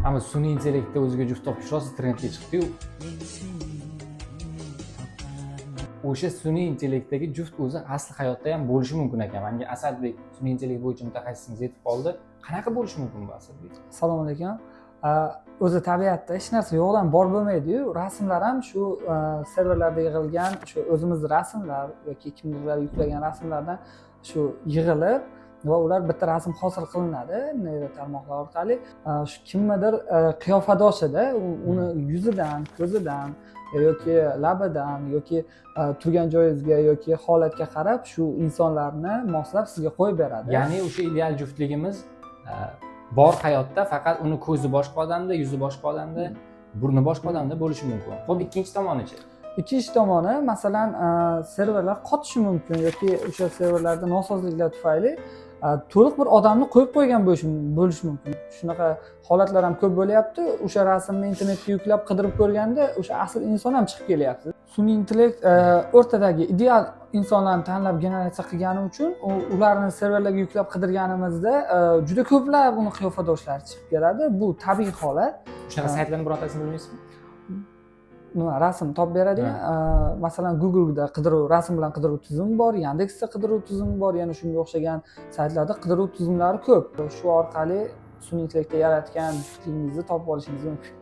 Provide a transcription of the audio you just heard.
Ama sun'iy intellektda o'ziga juft topish rosa trendga chiqdi-yu. O'sha sun'iy intellektdagi juft o'zi asli hayotda ham bo'lishi mumkin ekan. Menga Asadbek sun'iy intellekt bo'yicha mutaxassisingiz yetib qoldi. Qanaqa bo'lishi mumkin bu Asadbek? Assalomu alaykum. O'zi tabiatda hech narsa yo'qdan bor bo'lmaydi-yu. Rasmlar ham shu serverlarda yig'ilgan, shu o'zimiz rasmlar yoki kimdirlar yuklagan rasmlardan shu yig'ilib va ular bitta rasm hosil qilinadi neyro tarmoqlar orqali. Shu kimnidir qiyofadoshida uni yuzidan, ko'zidan yoki labidan yoki turgan joyingizga yoki holatga qarab shu insonlarni moslab sizga qo'yib beradi. Ya'ni o'sha ideal juftligimiz bor hayotda faqat uni ko'zi boshqa odamda, yuzi boshqa odamda, burni boshqa odamda bo'lishi mumkin. Xo'p, ikkinchi tomonichi? Ikkinchi tomoni, masalan, serverlar qotishi mumkin yoki o'sha serverlarda nosozliklar tufayli to'liq bir odamni qo'yib qo'ygan bo'lishi mumkin. Shunaqa holatlar ham ko'p bo'lyapti. O'sha rasmni internetga yuklab qidirib ko'rganda o'sha asl inson ham chiqib kelyapti. Sun'iy intellekt o'rtadagi ideal insonlarni tanlab generatsiya qilgani uchun ularni serverlarga yuklab qidirganimizda juda ko'plab uni qiyofadoshlari chiqib keladi. Bu tabiiy holat. Shunaqa saytlarning birortasini bilmaysizmi? Rasm topib beradigan, masalan Google'da qidiruv, rasm bilan qidiruv tizimi bor, Yandexda qidiruv tizimi bor, yana shunga o'xshagan saytlarda qidiruv tizimlari ko'p. Shu orqali sun'iy intellektda yaratgan juftligingizni topib olishingiz mumkin.